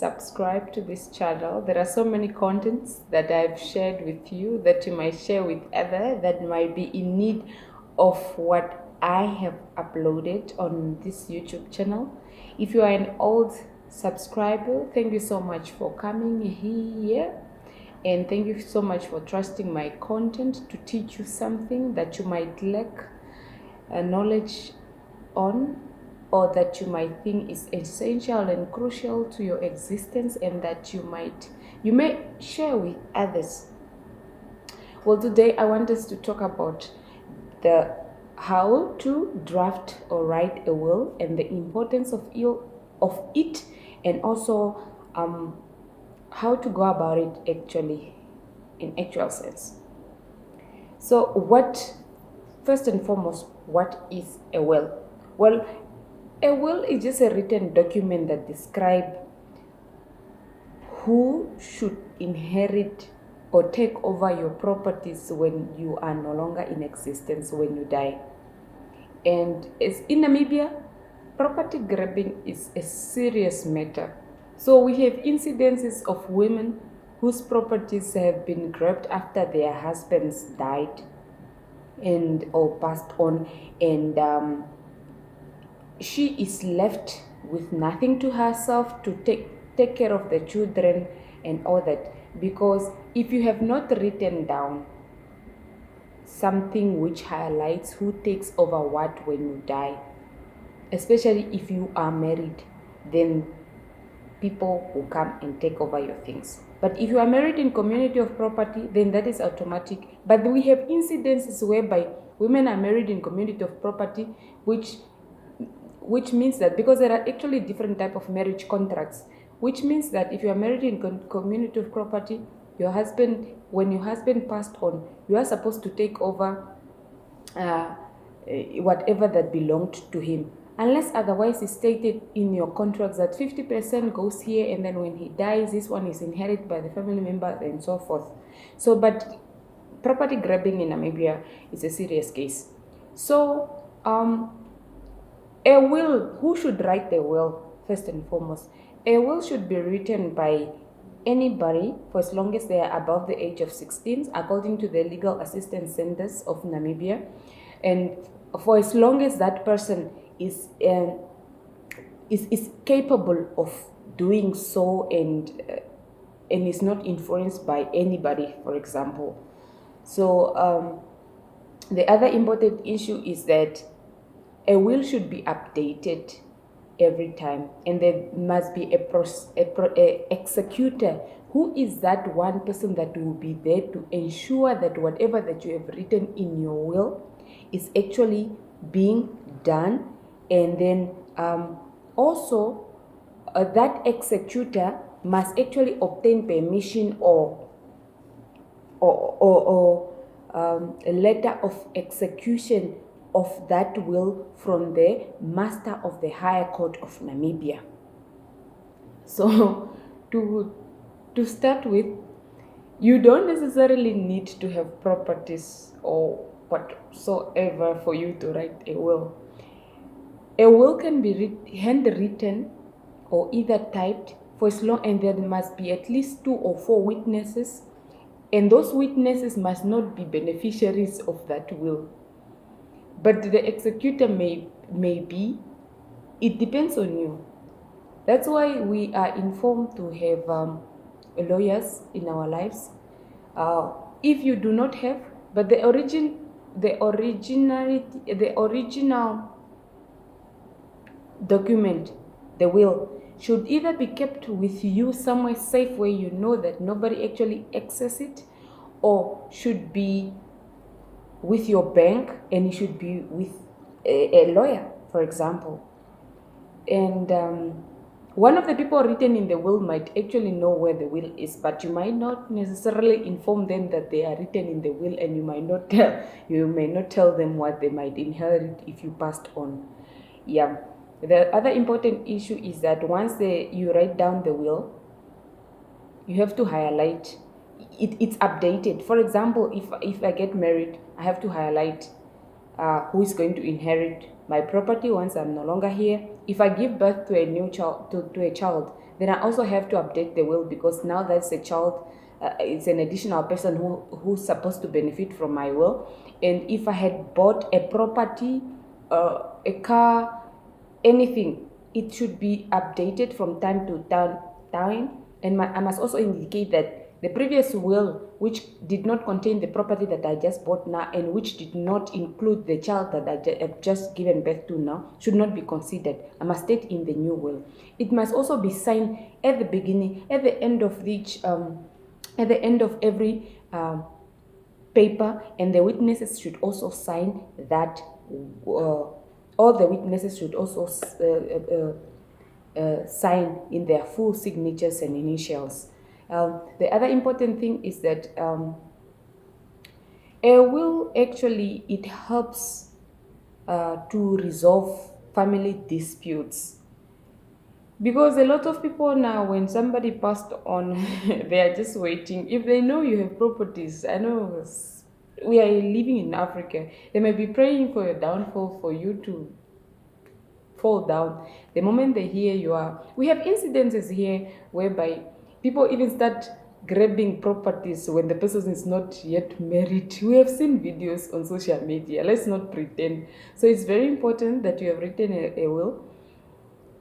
subscribe to this channel. There are so many contents that I've shared with you that you might share with others that might be in need of what I have uploaded on this YouTube channel. If you are an old subscriber, thank you so much for coming here, and thank you so much for trusting my content to teach you something that you might lack knowledge on, or that you might think is essential and crucial to your existence, and that you may share with others. Well, today I want us to talk about the how to draft or write a will and the importance of it, and also how to go about it actually in actual sense. So first and foremost, what is a will? Well, a will is just a written document that describes who should inherit or take over your properties when you are no longer in existence, when you die. And as in Namibia, property grabbing is a serious matter. So we have incidences of women whose properties have been grabbed after their husbands died or passed on, and she is left with nothing to herself to take care of the children and all that. Because if you have not written down something which highlights who takes over what when you die, especially if you are married, then people will come and take over your things. But if you are married in community of property, then that is automatic. But we have incidences whereby women are married in community of property, which means that, because there are actually different type of marriage contracts, which means that if you are married in community of property, when your husband passed on, you are supposed to take over whatever that belonged to him, unless otherwise is stated in your contracts that 50% goes here, and then when he dies, this one is inherited by the family member and so forth. So, but property grabbing in Namibia is a serious case. So, a will, who should write the will? First and foremost, a will should be written by anybody for as long as they are above the age of 16, according to the Legal Assistance Centers of Namibia, and for as long as that person is capable of doing so, and is not influenced by anybody, for example. So the other important issue is that a will should be updated every time, and there must be a executor who is that one person that will be there to ensure that whatever that you have written in your will is actually being done. And then also that executor must actually obtain permission or a letter of execution of that will from the Master of the Higher Court of Namibia. So to start with, you don't necessarily need to have properties or whatsoever for you to write a will. A will can be handwritten or either typed for as long, and there must be at least 2 or 4 witnesses, and those witnesses must not be beneficiaries of that will. But the executor may be. It depends on you. That's why we are informed to have lawyers in our lives. If you do not have, but the original document, the will, should either be kept with you somewhere safe where you know that nobody actually access it, or should be with your bank, and it should be with a lawyer, for example. And one of the people written in the will might actually know where the will is, but you might not necessarily inform them that they are written in the will, and you may not tell them what they might inherit if you passed on. Yeah. The other important issue is that once you write down the will, you have to highlight it's updated. For example, if I get married, I have to highlight who is going to inherit my property once I'm no longer here. If I give birth to a new child, to a child, then I also have to update the will, because now that's a child, it's an additional person who's supposed to benefit from my will. And if I had bought a property, a car, anything, it should be updated from time to time. And I must also indicate that the previous will, which did not contain the property that I just bought now, and which did not include the child that I have just given birth to now, should not be considered. I must state in the new will. It must also be signed at the beginning, at the end of every paper, and the witnesses should also sign that. All the witnesses should also sign in their full signatures and initials. The other important thing is that a will, actually, it helps to resolve family disputes. Because a lot of people now, when somebody passed on, they are just waiting. If they know you have properties, I know we are living in Africa, they may be praying for your downfall, for you to fall down. The moment they hear you are, we have incidences here whereby people even start grabbing properties when the person is not yet married. We have seen videos on social media. Let's not pretend. So it's very important that you have written a will.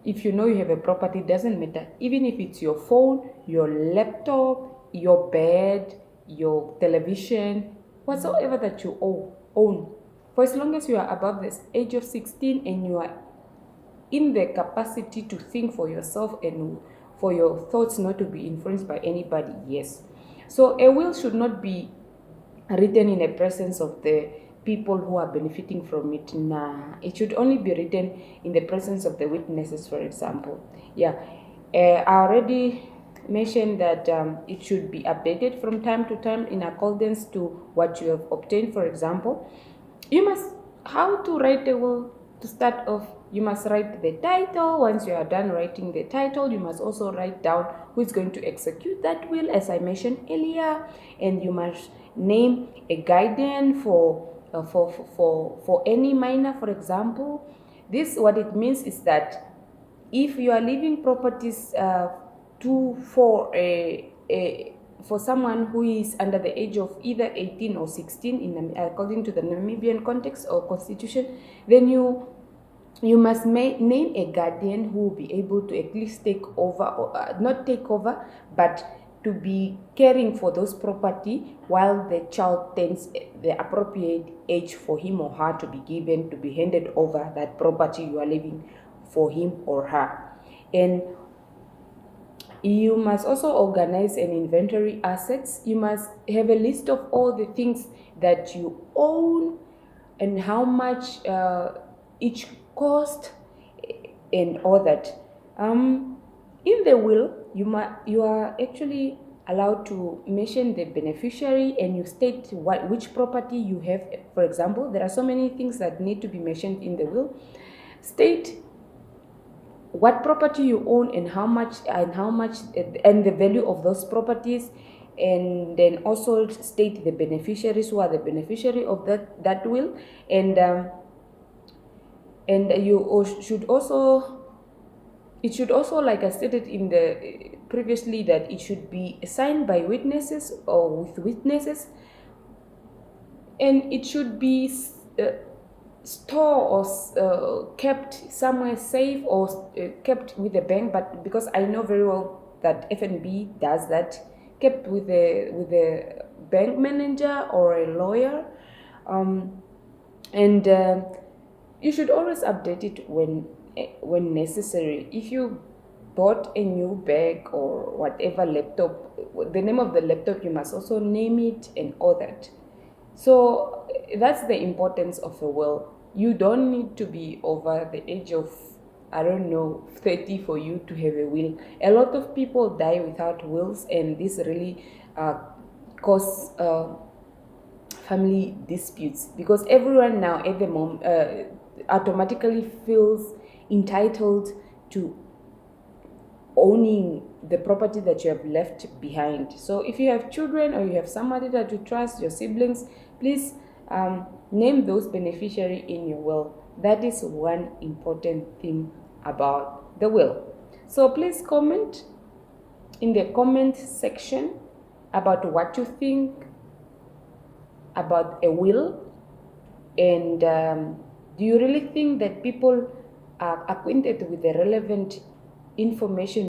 If you know you have a property, it doesn't matter. Even if it's your phone, your laptop, your bed, your television, whatsoever that you own, for as long as you are above the age of 16 and you are in the capacity to think for yourself and for your thoughts not to be influenced by anybody, yes. So a will should not be written in the presence of the people who are benefiting from it. Nah, it should only be written in the presence of the witnesses, for example. Yeah, I already mentioned that it should be updated from time to time in accordance to what you have obtained. For example, how to write a will. To start off, you must write the title. Once you are done writing the title, you must also write down who is going to execute that will, as I mentioned earlier, and you must name a guardian for any minor, for example. This, what it means is that if you are leaving properties for someone who is under the age of either 18 or 16 according to the Namibian context or constitution, then you must name a guardian who will be able to at least take over, or not take over, but to be caring for those property while the child turns the appropriate age for him or her to be given, to be handed over that property you are leaving for him or her. And you must also organize an inventory assets. You must have a list of all the things that you own and how much each cost and all that. In the will, you are actually allowed to mention the beneficiary, and you state which property you have. For example, there are so many things that need to be mentioned in the will. State what property you own and how much and the value of those properties, and then also state the beneficiaries who are the beneficiary of that will, and you should also, it should also, like I stated in the previously, that it should be signed by witnesses or with witnesses, and it should be stored or kept somewhere safe, or kept with the bank. But because I know very well that FNB does that, kept with the bank manager or a lawyer, and you should always update it when necessary. If you bought a new bag or whatever, laptop, the name of the laptop, you must also name it and all that. So that's the importance of a will. You don't need to be over the age of, I don't know, 30 for you to have a will. A lot of people die without wills, and this really cause family disputes, because everyone now at the moment automatically feels entitled to owning the property that you have left behind. So if you have children or you have somebody that you trust, your siblings, please name those beneficiary in your will. That is one important thing about the will. So please comment in the comment section about what you think about a will, and do you really think that people are acquainted with the relevant information